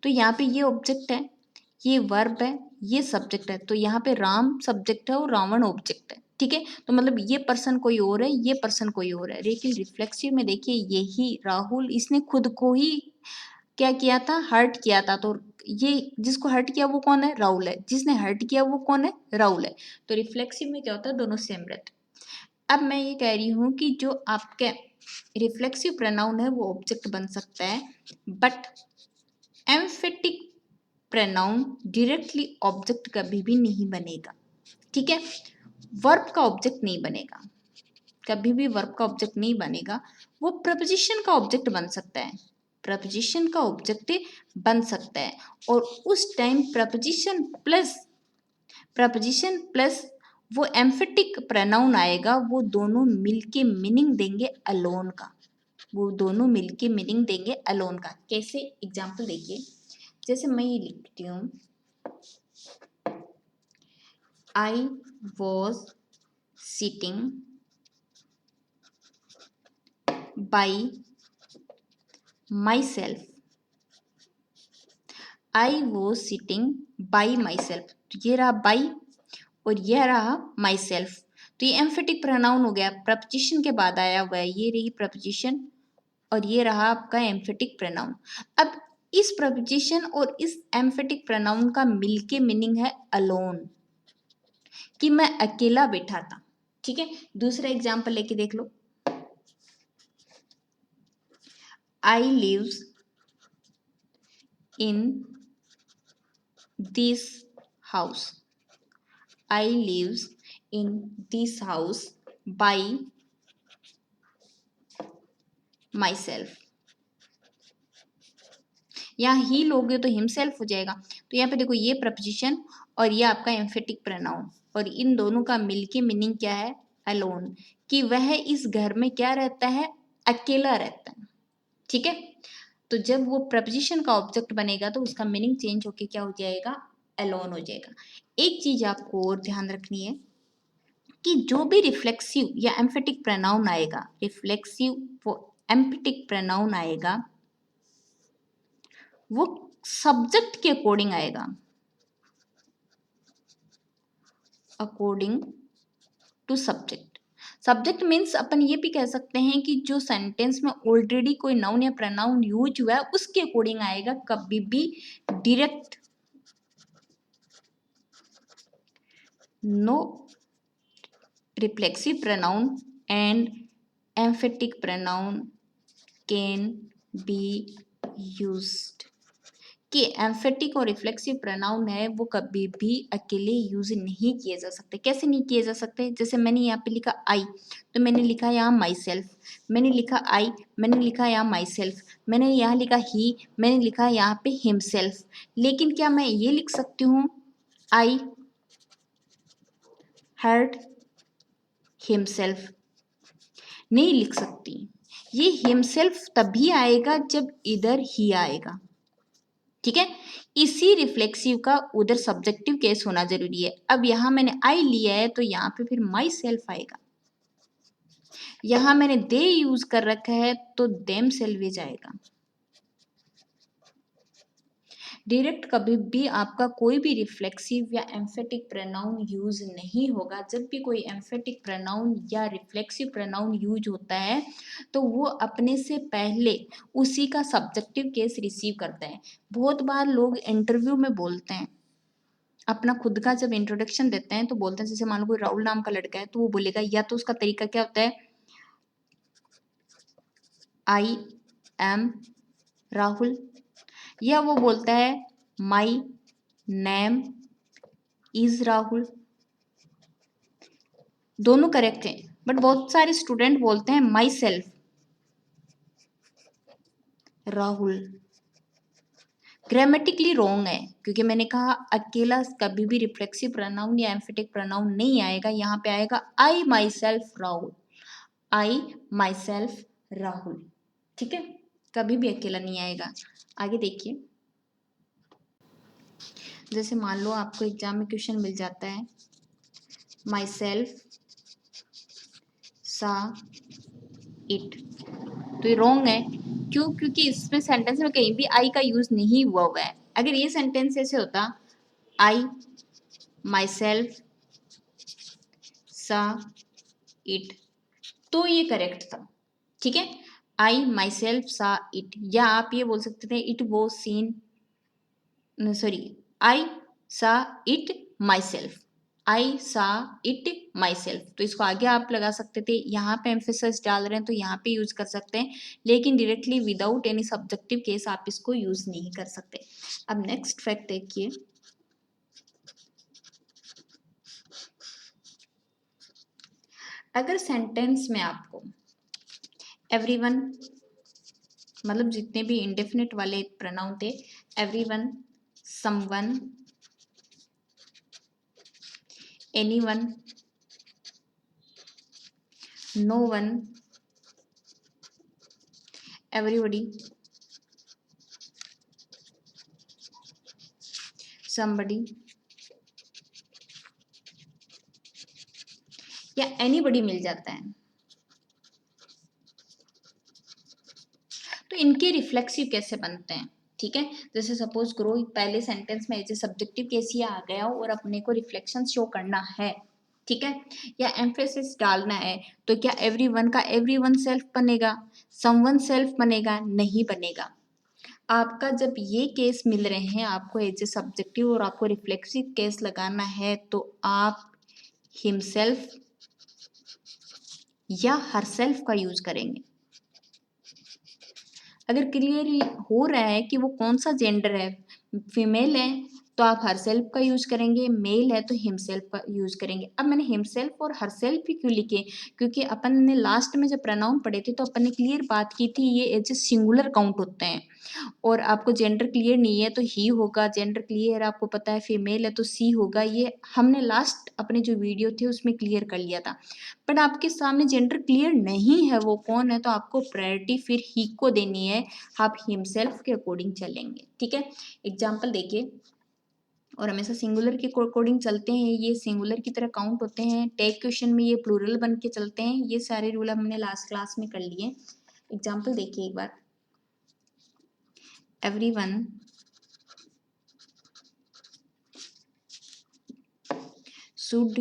तो यहाँ पे ये ऑब्जेक्ट है, ये वर्ब है, ये सब्जेक्ट है, तो यहाँ पे राम सब्जेक्ट है और रावण ऑब्जेक्ट है। ठीक है, तो मतलब ये पर्सन कोई और है, ये पर्सन कोई और है। लेकिन रिफ्लेक्सिव में देखिए, यही राहुल, इसने खुद को ही क्या किया था, हर्ट किया था, तो ये जिसको हर्ट किया वो कौन है, राहुल है, जिसने हर्ट किया वो कौन है, राहुल है। तो रिफ्लेक्सिव में क्या होता है, दोनों सेम रहते हैं। अब मैं ये कह रही हूँ कि जो आपके रिफ्लेक्सिव प्रोनाउन है वो ऑब्जेक्ट बन सकता है, but emphatic pronoun directly object कभी भी नहीं बनेगा। ठीक है, वर्ब का ऑब्जेक्ट नहीं बनेगा, कभी भी वर्ब का ऑब्जेक्ट नहीं बनेगा। वो प्रपोजिशन का ऑब्जेक्ट बन सकता है, प्रपोजिशन का ऑब्जेक्ट बन सकता है, और उस टाइम प्रपोजिशन प्लस वो एम्फेटिक प्रोनाउन आएगा, वो दोनों मिलके मीनिंग देंगे अलोन का, वो दोनों मिलके मीनिंग देंगे अलोन का। कैसे, एग्जाम्पल देखिए, जैसे मैं ये लिखती हूँ, I was sitting by my self, I was sitting by my self, ये रहा बाई और यह रहा माई सेल्फ। तो ये एम्फेटिक प्रोनाउन हो गया, प्रपोजिशन के बाद आया हुआ है, ये रही प्रपोजिशन और ये रहा आपका एम्फेटिक प्रोनाउन। अब इस प्रपोजिशन और इस एम्फेटिक प्रोनाउन का मिलके मीनिंग है अलोन, कि मैं अकेला बैठा था। ठीक है, दूसरा एग्जाम्पल लेके देख लो, I lives in this house, I lives in this house by myself. यहाँ ही लोगे तो हिमसेल्फ हो जाएगा। तो यहाँ पे देखो, ये प्रपोजिशन और ये आपका एम्फेटिक प्रोनाउन, और इन दोनों का मिलके मीनिंग क्या है, अलोन, कि वह इस घर में क्या रहता है, अकेला रहता है। ठीक है, तो जब वो प्रपोजिशन का ऑब्जेक्ट बनेगा तो उसका मीनिंग चेंज होके क्या हो जाएगा, अलोन हो जाएगा। एक चीज आपको और ध्यान रखनी है कि जो भी रिफ्लेक्सिव या एम्फेटिक प्रोनाउन आएगा, रिफ्लेक्सिव वो एम्फेटिक प्रोनाउन आएगा, वो सब्जेक्ट के अकॉर्डिंग आएगा, according to subject. Subject means अपन ये भी कह सकते हैं कि जो सेंटेंस में ऑलरेडी कोई नाउन या प्रोनाउन यूज हुआ है उसके अकॉर्डिंग आएगा, कभी भी direct no reflexive pronoun and emphatic pronoun can be used, कि एम्फेटिक और रिफ्लेक्सिव प्रोनाउन है वो कभी भी अकेले यूज नहीं किए जा सकते। कैसे नहीं किए जा सकते, जैसे मैंने यहाँ पे लिखा आई, तो मैंने लिखा यहाँ माई सेल्फ, मैंने लिखा आई, मैंने लिखा यहाँ माई सेल्फ, मैंने यहाँ लिखा ही, मैंने लिखा यहाँ पे हिम सेल्फ। लेकिन क्या मैं ये लिख सकती हूँ, आई हर्ड हिमसेल्फ, नहीं लिख सकती। ये हिमसेल्फ तभी आएगा जब इधर ही आएगा। ठीक है, इसी रिफ्लेक्सिव का उधर सब्जेक्टिव केस होना जरूरी है। अब यहां मैंने आई लिया है तो यहाँ पे फिर माई सेल्फ आएगा, यहां मैंने दे यूज कर रखा है तो देम सेल्वेज आएगा। डायरेक्ट कभी भी आपका कोई भी रिफ्लेक्सिव या एम्फेटिक प्रोनाउन यूज नहीं होगा। जब भी कोई एम्फेटिक प्रोनाउन या रिफ्लेक्सिव प्रोनाउन यूज होता है तो वो अपने से पहले उसी का सब्जेक्टिव केस रिसीव करता है। बहुत बार लोग इंटरव्यू में बोलते हैं, अपना खुद का जब इंट्रोडक्शन देते हैं तो बोलते हैं, जैसे मान लो कोई राहुल नाम का लड़का है तो वो बोलेगा, या तो उसका तरीका क्या होता है, आई एम राहुल, या वो बोलता है माई नेम इज राहुल। दोनों करेक्ट है, बट बहुत सारे स्टूडेंट बोलते हैं myself Rahul. Grammatically wrong है, क्योंकि मैंने कहा अकेला कभी भी रिफ्लेक्सिव प्रोनाउन या एम्फेटिक प्रोनाउन नहीं आएगा, यहाँ पे आएगा I myself Rahul, I myself Rahul, ठीक है, कभी भी अकेला नहीं आएगा। आगे देखिए, जैसे मान लो आपको एग्जाम में क्वेश्चन मिल जाता है, माई सेल्फ सा इट, तो ये रॉन्ग है। क्यों? क्योंकि इसमें सेंटेंस में कहीं भी आई का यूज नहीं हुआ है। अगर ये सेंटेंस ऐसे होता, आई माई सेल्फ सा इट, तो ये करेक्ट था, ठीक है, आई माई सेल्फ सा इट। या आप ये बोल सकते थे इट वॉज सीन, सॉरी, आई सा इट माई सेल्फ, आई सा इट माई सेल्फ, तो इसको आगे आप लगा सकते थे। यहाँ पे एम्फेसिस डाल रहे हैं तो यहाँ पे यूज कर सकते हैं, लेकिन directly without any subjective case आप इसको यूज नहीं कर सकते। अब नेक्स्ट फैक्ट देखिए, अगर सेंटेंस में आपको एवरीवन, मतलब जितने भी इंडेफिनिट वाले प्रोनाउन थे, everyone, someone, anyone, no one, everybody, somebody या एनीबॉडी मिल जाता है, तो इनके रिफ्लेक्सिव कैसे बनते हैं, ठीक है। जैसे सपोज करो पहले सेंटेंस में एज ए सब्जेक्टिव केस ये आ गया और अपने को रिफ्लेक्शन शो करना है, ठीक है, या एम्फेसिस डालना है, तो क्या एवरीवन का एवरीवन सेल्फ बनेगा, समवन सेल्फ बनेगा? नहीं बनेगा। आपका जब ये केस मिल रहे हैं आपको एज ए सब्जेक्टिव और आपको रिफ्लेक्सिव केस लगाना है, तो आप हिमसेल्फ या हरसेल्फ का यूज करेंगे। अगर क्लियर हो रहा है कि वो कौन सा जेंडर है, फीमेल है तो आप हरसेल्फ का यूज करेंगे, मेल है तो हिमसेल्फ का यूज करेंगे। अब मैंने हिमसेल्फ और हरसेल्फ भी क्यों लिखे, क्योंकि अपन ने लास्ट में जब प्रोनाउन पढ़े थे तो अपन ने क्लियर बात की थी ये एज ए सिंगुलर काउंट होते हैं, और आपको जेंडर क्लियर नहीं है तो ही होगा, जेंडर क्लियर आपको पता है फीमेल है तो सी होगा, ये हमने लास्ट अपने जो वीडियो थे उसमें क्लियर कर लिया था। बट आपके सामने जेंडर क्लियर नहीं है वो कौन है, तो आपको प्रायोरिटी फिर ही को देनी है, आप हिमसेल्फ के अकॉर्डिंग चलेंगे, ठीक है। एग्जाम्पल देखिए, और हमेशा सिंगुलर के अकॉर्डिंग चलते हैं, ये सिंगुलर की तरह काउंट होते हैं, टैग क्वेश्चन में ये प्लूरल बन के चलते हैं, ये सारे रूल हमने लास्ट क्लास में कर लिए। एग्जाम्पल देखिए एक बार, everyone should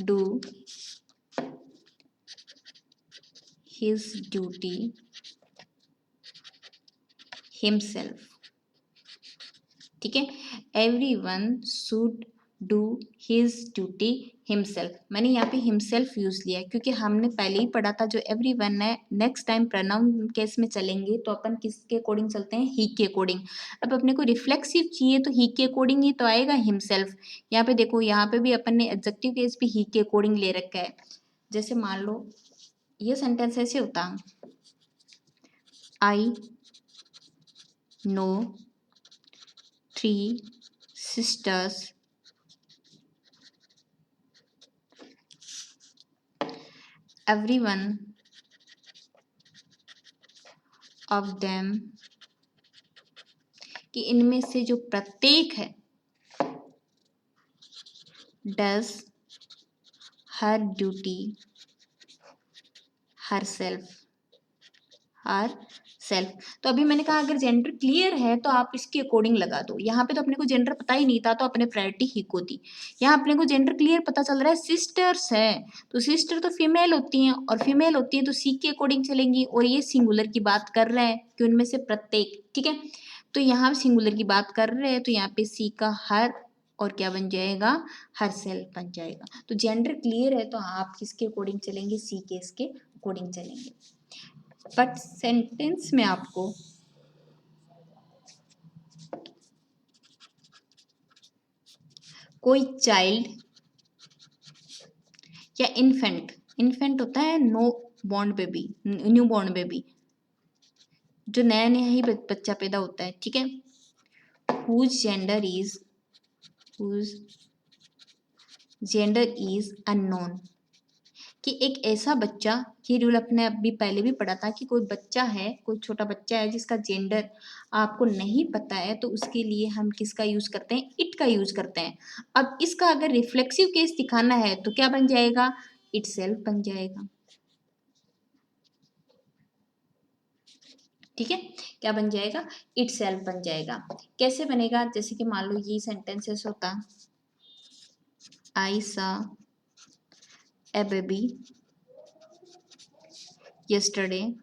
do his duty himself, ठीक है, everyone should do his duty himself। मैंने यहाँ पे himself यूज लिया है क्योंकि हमने पहले ही पढ़ा था जो everyone है, नेक्स्ट टाइम प्रोनाउन केस में चलेंगे तो अपन किसके अकॉर्डिंग चलते हैं, ही के अकॉर्डिंग। अब अपने को रिफ्लेक्सिव चाहिए तो ही के अकॉर्डिंग ही तो आएगा himself। यहाँ पे देखो, यहाँ पे भी अपन ने एडजेक्टिव केस भी ही के अकॉर्डिंग ले रखा है। जैसे मान लो ये सेंटेंस ऐसे होता, I know 3 sisters everyone of them, कि इनमें से जो प्रत्येक है does her duty herself, तो अभी मैंने कहा अगर जेंडर क्लियर है तो आप इसके अकॉर्डिंग लगा दो। यहाँ पे तो अपने को जेंडर पता ही नहीं था तो अपने प्रायोरिटी ही को दी। यहाँ अपने को जेंडर क्लियर पता चल रहा है, सिस्टर्स है तो सिस्टर तो फीमेल होती हैं और फीमेल होती है तो सी के अकॉर्डिंग चलेंगी, और ये सिंगुलर की बात कर रहा है कि उनमें से प्रत्येक, ठीक है। तो यहाँ सिंगुलर की बात कर रहे हैं तो यहाँ पे सी का हर और क्या बन जाएगा, हर सेल्फ बन जाएगा। तो जेंडर क्लियर है तो आप किसके अकॉर्डिंग चलेंगे, सी केस के अकॉर्डिंग चलेंगे। बट सेंटेंस में आपको कोई चाइल्ड या इन्फेंट, इन्फेंट होता है no born baby, new born baby, जो नया नया ही बच्चा पैदा होता है, ठीक है, whose gender is unknown, कि एक ऐसा बच्चा, ये रूल अपने अभी पहले भी पढ़ा था कि कोई बच्चा है, कोई छोटा बच्चा है जिसका जेंडर आपको नहीं पता है, तो उसके लिए हम किसका यूज करते हैं, इट का यूज करते हैं। अब इसका अगर रिफ्लेक्सिव केस दिखाना है तो क्या बन जाएगा, इट सेल्फ बन जाएगा, ठीक है, क्या बन जाएगा, इट सेल्फ बन जाएगा। कैसे बनेगा, जैसे कि मान लो ये सेंटेंसेस होता, आई सा ए baby yesterday,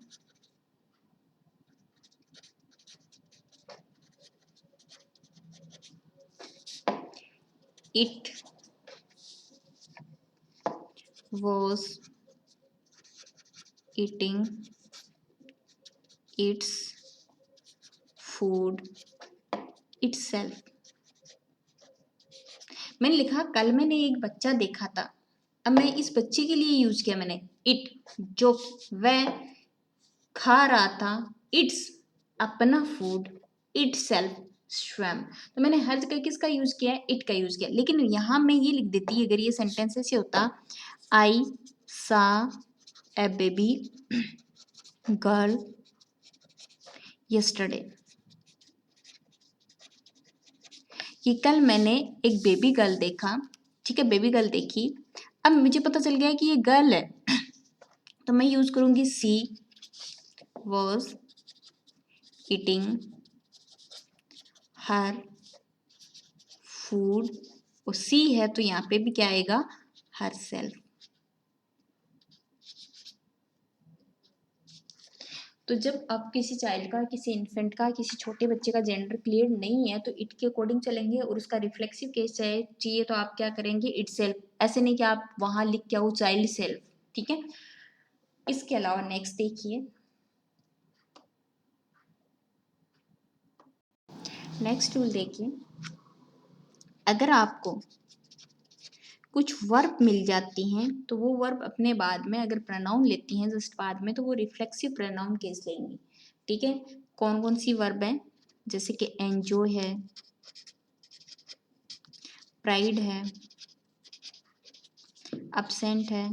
it was eating its food itself। मैंने लिखा कल मैंने एक बच्चा देखा था, अब मैं इस बच्चे के लिए यूज किया मैंने इट, जो वह खा रहा था इट्स अपना फूड, इट सेल्फ स्वयं, तो मैंने हर जगह किसका यूज किया है, इट का यूज किया। लेकिन यहाँ मैं ये लिख देती अगर ये सेंटेंस ऐसे होता, आई सा ए बेबी गर्ल yesterday, कि कल मैंने एक बेबी गर्ल देखा, ठीक है, बेबी गर्ल देखी, अब मुझे पता चल गया कि ये गर्ल है, तो मैं यूज करूंगी सी वॉज ईटिंग हर फूड, और सी है तो यहाँ पे भी क्या आएगा, हर सेल्फ। तो जब आप किसी चाइल्ड का, किसी इन्फेंट का, किसी छोटे बच्चे का जेंडर क्लियर नहीं है तो इट के अकॉर्डिंग चलेंगे, और उसका रिफ्लेक्सिव केस चाहिए तो आप क्या करेंगे, इट सेल्फ, ऐसे नहीं कि आप वहां लिख के आओ चाइल्ड सेल्फ, ठीक है। इसके अलावा नेक्स्ट देखिए, नेक्स्ट रूल देखिए, अगर आपको कुछ वर्ब मिल जाती हैं तो वो वर्ब अपने बाद में अगर प्रोनाउन लेती हैं जस्ट बाद में, तो वो रिफ्लेक्सिव प्रोनाउन केस लेंगी, ठीक है। कौन कौन सी वर्ब है, जैसे कि एंजॉय है, प्राइड है, अपसेंट है,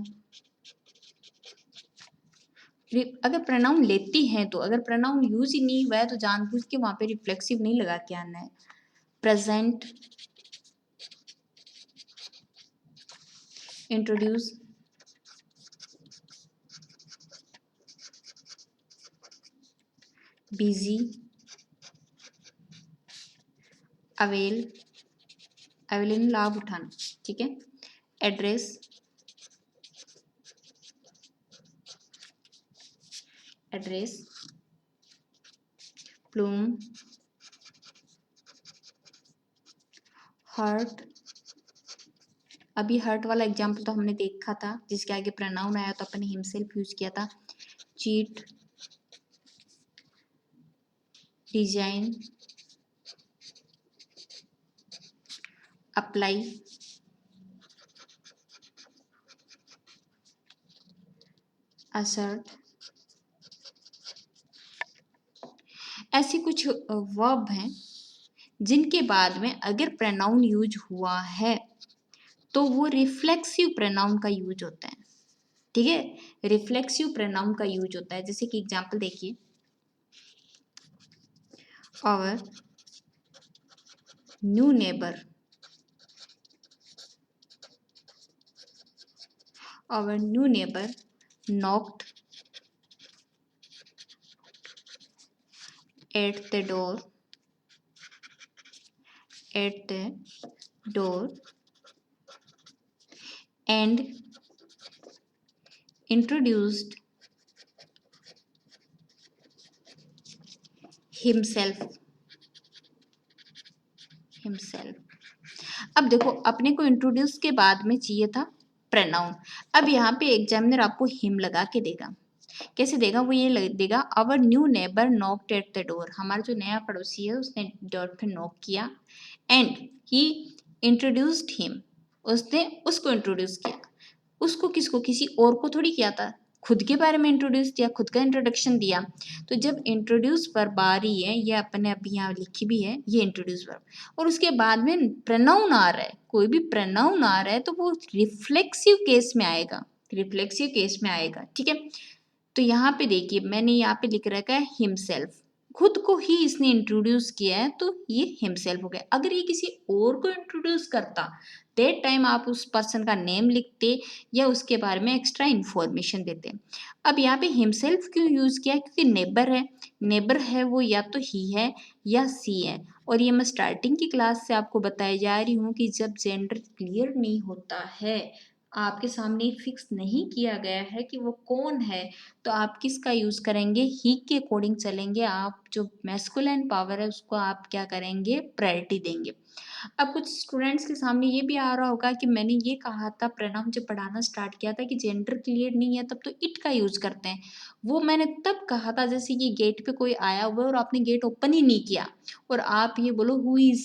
अगर प्रोनाउन लेती हैं तो, अगर प्रोनाउन यूज ही नहीं हुआ है तो जानबूझ के वहां पे रिफ्लेक्सिव नहीं लगा के आना है। Present, introduce, busy, avail, avail लाभ उठाना, ठीक है, एड्रेस, एड्रेस, प्लूम, हर्ट, अभी हर्ट वाला एग्जाम्पल तो हमने देखा था जिसके आगे प्रोनाउन आया तो अपने हिमसेल्फ यूज किया था। चीट, डिजाइन, अप्लाई, असर्ट, ऐसी कुछ वर्ब हैं जिनके बाद में अगर प्रोनाउन यूज हुआ है तो वो रिफ्लेक्सिव प्रोनाउन का यूज होता है, ठीक है, रिफ्लेक्सिव प्रोनाउन का यूज होता है। जैसे कि एग्जांपल देखिए, our new neighbour, our new neighbour knocked at the door, at the door and introduced himself, himself. अब देखो अपने को इंट्रोड्यूस के बाद में चाहिए था प्रोनाउन। अब यहाँ पे एग्जामिनर आपको हिम लगा के देगा। कैसे देगा? वो ये देगा our new neighbour knocked at the door. हमारा जो नया पड़ोसी है उसने डोर पे नॉक किया एंड ही इंट्रोड्यूस्ड हिम। उसने उसको इंट्रोड्यूस किया। उसको किसको? किसी और को थोड़ी किया था, खुद के बारे में इंट्रोड्यूस किया, खुद का इंट्रोडक्शन दिया। तो जब इंट्रोड्यूस वर्ब आ रही है, ये अपने अभी यहाँ लिखी भी है, ये इंट्रोड्यूस वर्ब, और उसके बाद में प्रोनाउन आ रहा है, कोई भी प्रोनाउन आ रहा है तो वो रिफ्लेक्सिव केस में आएगा, रिफ्लेक्सिव केस में आएगा। ठीक है, तो यहाँ पे देखिए मैंने यहाँ पे लिख रखा है हिमसेल्फ, खुद को ही इसने इंट्रोड्यूस किया है तो ये हिमसेल्फ हो गया। अगर ये किसी और को इंट्रोड्यूस करता दैट टाइम आप उस पर्सन का नेम लिखते या उसके बारे में एक्स्ट्रा इन्फॉर्मेशन देते। अब यहाँ पे हिमसेल्फ क्यों यूज किया? क्योंकि नेबर है, नेबर है वो या तो ही है या सी है। और ये मैं स्टार्टिंग की क्लास से आपको बताई जा रही हूँ कि जब जेंडर क्लियर नहीं होता है, आपके सामने फिक्स नहीं किया गया है कि वो कौन है, तो आप किसका यूज करेंगे? ही के अकॉर्डिंग चलेंगे। आप जो मैस्कुलिन पावर है उसको आप क्या करेंगे? प्रायोरिटी देंगे। अब कुछ स्टूडेंट्स के सामने ये भी आ रहा होगा कि मैंने ये कहा था प्रोनाउन जब पढ़ाना स्टार्ट किया था कि जेंडर क्लियर नहीं है तब तो इट का यूज करते हैं। वो मैंने तब कहा था जैसे कि गेट पे कोई आया हुआ है और आपने गेट ओपन ही नहीं किया और आप ये बोलो हु इज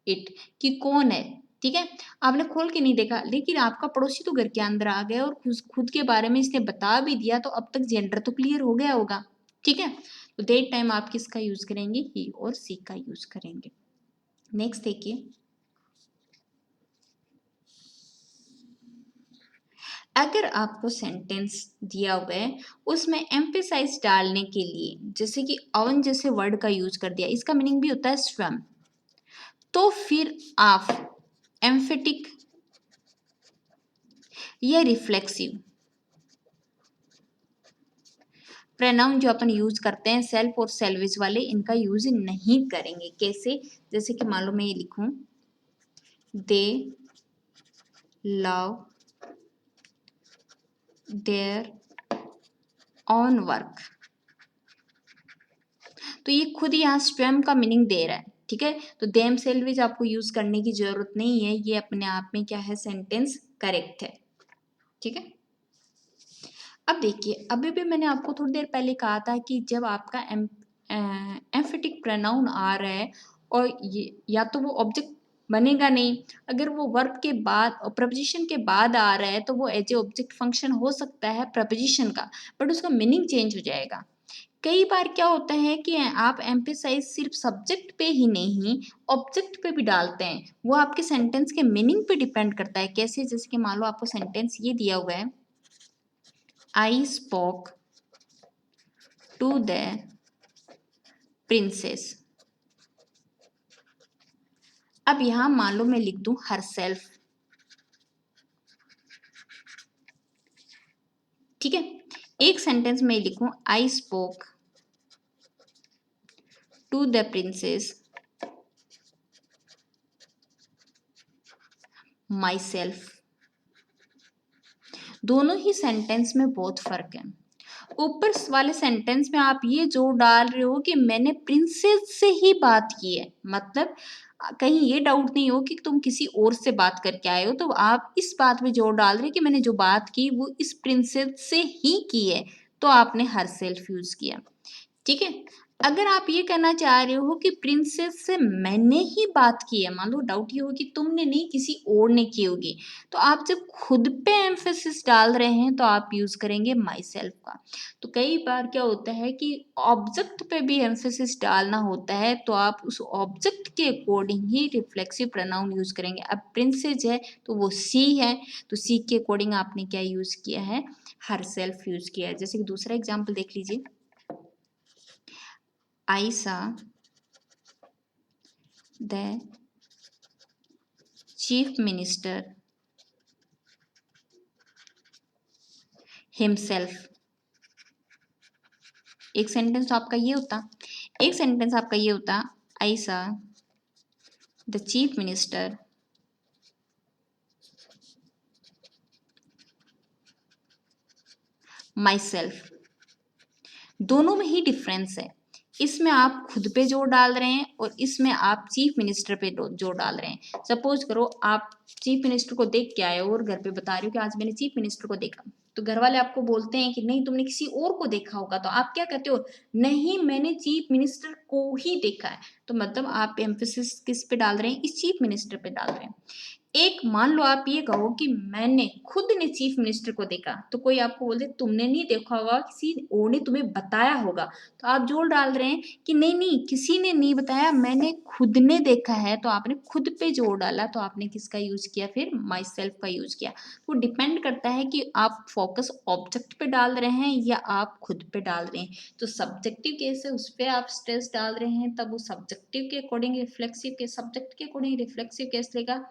इट, कि कौन है। ठीक है, आपने खोल के नहीं देखा, लेकिन आपका पड़ोसी तो घर के अंदर आ गया और खुद के बारे में इसने बता भी दिया, तो अब तक जेंडर तो क्लियर हो गया होगा। ठीक है, तो दैट टाइम आप किसका यूज करेंगे? ही और सी का यूज करेंगे। नेक्स्ट देखिए, अगर आपको सेंटेंस दिया हुआ है उसमें एम्फेसाइज डालने के लिए जैसे कि ऑन जैसे वर्ड का यूज कर दिया, इसका मीनिंग भी होता है स्वयं, तो फिर आप एम्फेटिक या रिफ्लेक्सिव प्रोनाउन जो अपन यूज करते हैं सेल्फ और सेल्विज वाले, इनका यूज नहीं करेंगे। कैसे? जैसे कि मान लो मैं ये लिखूं they love their own work, तो ये खुद यहाँ स्वयं का मीनिंग दे रहा है। ठीक है, तो देम सेल्विज आपको यूज करने की जरूरत नहीं है, ये अपने आप में क्या है? सेंटेंस करेक्ट है। ठीक है, अब देखिए अभी भी मैंने आपको थोड़ी देर पहले कहा था कि जब आपका एम्फेटिक प्रोनाउन आ रहा है और ये या तो वो ऑब्जेक्ट बनेगा नहीं, अगर वो वर्ब के बाद और प्रपोजिशन के बाद आ रहा है तो वो एज ए ऑब्जेक्ट फंक्शन हो सकता है प्रपोजिशन का, बट उसका मीनिंग चेंज हो जाएगा। कई बार क्या होता है कि आप एम्फेसाइज सिर्फ सब्जेक्ट पे ही नहीं ऑब्जेक्ट पे भी डालते हैं, वो आपके सेंटेंस के मीनिंग पे डिपेंड करता है। कैसे? जैसे कि मान लो आपको सेंटेंस ये दिया हुआ है I spoke to the princess. अब यहां मान लो मैं लिख दूं हर सेल्फ। ठीक है, एक सेंटेंस में लिखूं I spoke to the princess myself. दोनों ही सेंटेंस में बहुत फर्क है। ऊपर वाले सेंटेंस में आप ये जोर डाल रहे हो कि मैंने प्रिंसेस से ही बात की है, मतलब कहीं ये डाउट नहीं हो कि तुम किसी और से बात करके आए हो, तो आप इस बात में जोर डाल रहे हो कि मैंने जो बात की वो इस प्रिंसेस से ही की है, तो आपने हर सेल्फ यूज किया। ठीक है, अगर आप ये कहना चाह रहे हो कि प्रिंसेस से मैंने ही बात की है, मान लो डाउट ये हो कि तुमने नहीं किसी और ने की होगी, तो आप जब खुद पे एम्फेसिस डाल रहे हैं तो आप यूज करेंगे माई सेल्फ का। तो कई बार क्या होता है कि ऑब्जेक्ट पे भी एम्फेसिस डालना होता है, तो आप उस ऑब्जेक्ट के अकॉर्डिंग ही रिफ्लेक्सिव प्रोनाउन यूज करेंगे। अब प्रिंसेस है तो वो सी है, तो सी के अकॉर्डिंग आपने क्या यूज किया है? हर सेल्फ यूज किया है। जैसे कि दूसरा एग्जाम्पल देख लीजिए, I saw the chief minister himself। एक सेंटेंस तो आपका ये होता, एक सेंटेंस आपका ये होता I saw the chief minister myself। दोनों में ही डिफरेंस है। इसमें आप खुद पे जोर डाल रहे हैं और इसमें आप चीफ मिनिस्टर पे जोर डाल रहे हैं। सपोज करो आप चीफ मिनिस्टर को देख के आए हो और घर पे बता रहे हो कि आज मैंने चीफ मिनिस्टर को देखा, तो घर वाले आपको बोलते हैं कि नहीं तुमने किसी और को देखा होगा, तो आप क्या कहते हो, नहीं मैंने चीफ मिनिस्टर को ही देखा है। तो मतलब आप एम्फेसिस किस पे डाल रहे हैं, इस चीफ मिनिस्टर पे डाल रहे हैं। एक मान लो आप ये कहो कि मैंने खुद ने चीफ मिनिस्टर को देखा, तो कोई आपको बोल दे तुमने नहीं देखा होगा, किसी और ने तुम्हें बताया होगा, तो आप जोर डाल रहे हैं कि नहीं नहीं किसी ने नहीं बताया, मैंने खुद ने देखा है, तो आपने खुद पे जोर डाला, तो आपने किसका यूज किया, फिर माई सेल्फ का यूज किया। वो डिपेंड करता है कि आप फोकस ऑब्जेक्ट पे डाल रहे हैं या आप खुद पे डाल रहे हैं। तो सब्जेक्टिव केस है उस पर आप स्ट्रेस डाल रहे हैं, तब वो सब्जेक्टिव के अकॉर्डिंग रिफ्लेक्सिव केस, सब्जेक्ट के अकॉर्डिंग रिफ्लेक्सिव केस लेगा।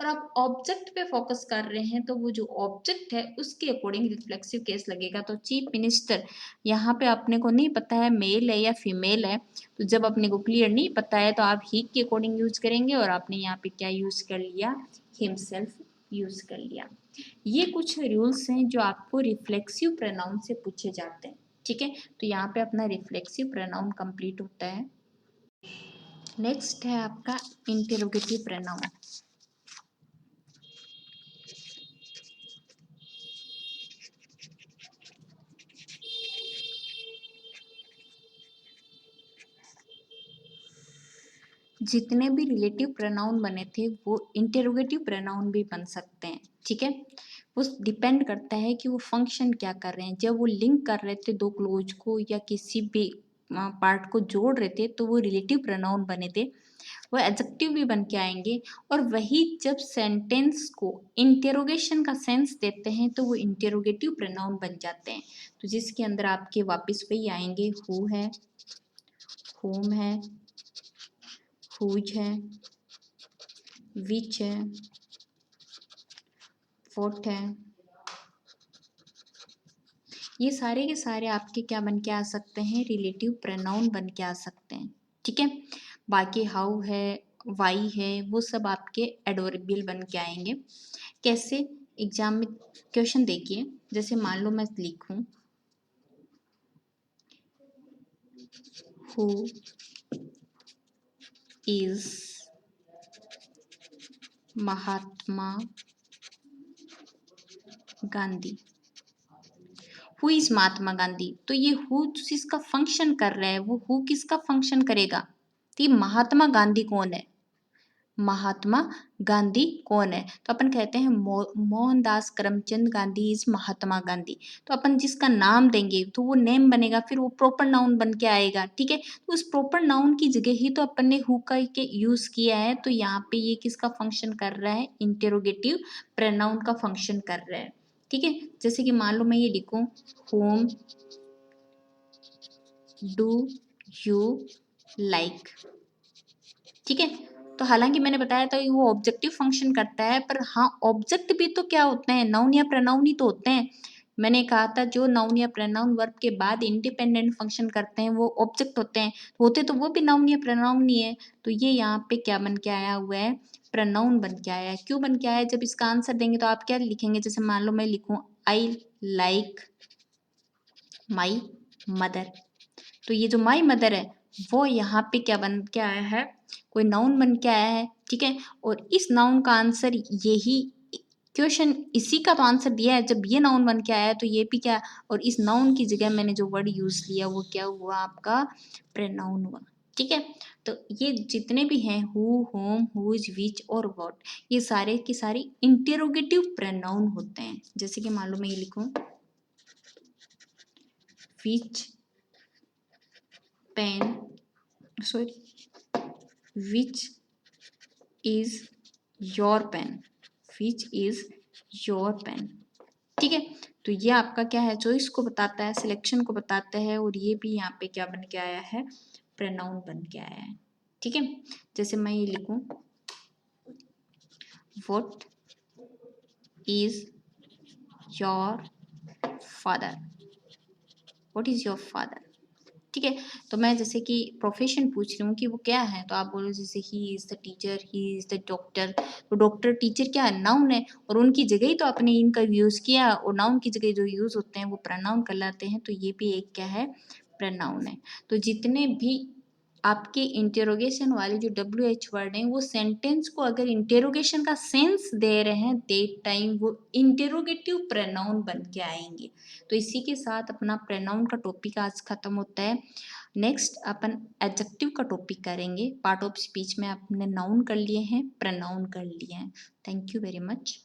और आप ऑब्जेक्ट पे फोकस कर रहे हैं तो वो जो ऑब्जेक्ट है उसके अकॉर्डिंग रिफ्लेक्सिव केस लगेगा। तो चीफ मिनिस्टर यहाँ पे अपने को नहीं पता है मेल है या फीमेल है, तो जब अपने को क्लियर नहीं पता है तो आप ही के अकॉर्डिंग यूज करेंगे, और आपने यहाँ पे क्या यूज कर लिया, हिमसेल्फ यूज कर लिया। ये कुछ रूल्स हैं जो आपको रिफ्लेक्सिव प्रोनाउन से पूछे जाते हैं। ठीक है, तो यहाँ पे अपना रिफ्लेक्सिव प्रोनाउन कंप्लीट होता है। नेक्स्ट है आपका इंटेरोगेटिव प्रोनाउन। जितने भी रिलेटिव प्रोनाउन बने थे वो इंटेरोगेटिव प्रोनाउन भी बन सकते हैं। ठीक है, वो डिपेंड करता है कि वो फंक्शन क्या कर रहे हैं। जब वो लिंक कर रहे थे दो क्लोज को या किसी भी पार्ट को जोड़ रहे थे तो वो रिलेटिव प्रोनाउन बने थे, वो एडजेक्टिव भी बन के आएंगे। और वही जब सेंटेंस को इंटेरोगेशन का सेंस देते हैं तो वो इंटेरोगेटिव प्रोनाउन बन जाते हैं। तो जिसके अंदर आपके वापस वही आएंगे, हु है, होम है, हुज है, विच है, वॉट है। ये सारे के सारे आपके क्या बन के आ सकते हैं, रिलेटिव प्रोनाउन बन के आ सकते हैं। ठीक है, बाकी हाउ है, वाई है, वो सब आपके एडोरेबल बन के आएंगे। कैसे, एग्जाम में क्वेश्चन देखिए, जैसे मान लो मैं लिखूं who is Mahatma Gandhi, who is Mahatma Gandhi, तो ये हु जिसका फंक्शन कर रहा है वो हु किसका फंक्शन करेगा, तो ये महात्मा गांधी कौन है, महात्मा गांधी कौन है, तो अपन कहते हैं मोहनदास करमचंद गांधी इज महात्मा गांधी। तो अपन जिसका नाम देंगे तो वो नेम बनेगा, फिर वो प्रॉपर नाउन बन के आएगा। ठीक है, तो उस प्रॉपर नाउन की जगह ही तो अपन ने हु का के यूज किया है, तो यहाँ पे ये किसका फंक्शन कर रहा है, इंटेरोगेटिव प्रोनाउन का फंक्शन कर रहा है। ठीक है, जैसे कि मान लो मैं ये लिखूं होम डू यू लाइक। ठीक है, तो हालांकि मैंने बताया था कि वो ऑब्जेक्टिव फंक्शन करता है, पर हाँ ऑब्जेक्ट भी तो क्या होते हैं, नाउन या प्रोनाउन ही तो होते हैं। मैंने कहा था जो नाउन या प्रोनाउन वर्ब के बाद इंडिपेंडेंट फंक्शन करते हैं वो ऑब्जेक्ट होते हैं, होते तो वो भी नाउन या प्रोनाउन ही है। तो ये यहाँ पे क्या बन के आया हुआ है, प्रोनाउन बन के आया है। क्यों बन के आया है, जब इसका आंसर देंगे तो आप क्या लिखेंगे, जैसे मान लो मैं लिखूं आई लाइक माई मदर, तो ये जो माई मदर है वो यहाँ पे क्या बन के आया है, कोई नाउन बन के आया है। ठीक है, और इस नाउन का आंसर यही क्वेश्चन, इसी का तो आंसर दिया है, जब ये नाउन बन के आया है तो ये भी क्या, और इस नाउन की जगह मैंने जो वर्ड यूज लिया वो क्या हुआ, आपका प्रोनाउन हुआ। ठीक है, तो ये जितने भी हैं हु, होम, हुज, विच और व्हाट, ये सारे की सारी इंटेरोगेटिव प्रोनाउन होते हैं। जैसे कि मान लो मैं ये लिखूं which pen, sorry which is your pen, which is your pen. ठीक है, तो ये आपका क्या है, चॉइस को बताता है, सिलेक्शन को बताता है, और ये भी यहाँ पे क्या बन के आया है, प्रोनाउन बन के आया है। ठीक है, जैसे मैं ये लिखूं what is your father, what is your father. ठीक है, तो मैं जैसे कि प्रोफेशन पूछ रही हूँ कि वो क्या है, तो आप बोलो जैसे he is the teacher, he is the doctor, तो डॉक्टर टीचर क्या है, नाउन है, और उनकी जगह ही तो आपने इनका यूज किया, और नाउन की जगह जो यूज होते हैं वो प्रोनाउन कहलाते हैं। तो ये भी एक क्या है, प्रनाउन है। तो जितने भी आपके इंटेरोगेशन वाले जो WH वर्ड हैं वो सेंटेंस को अगर इंटेरोगेशन का सेंस दे रहे हैं दैट टाइम वो इंटेरोगेटिव प्रनाउन बन के आएंगे। तो इसी के साथ अपना प्रनाउन का टॉपिक आज खत्म होता है। नेक्स्ट अपन एडजेक्टिव का टॉपिक करेंगे। पार्ट ऑफ स्पीच में आपने नाउन कर लिए हैं, प्रनाउन कर लिए हैं। Thank you very much.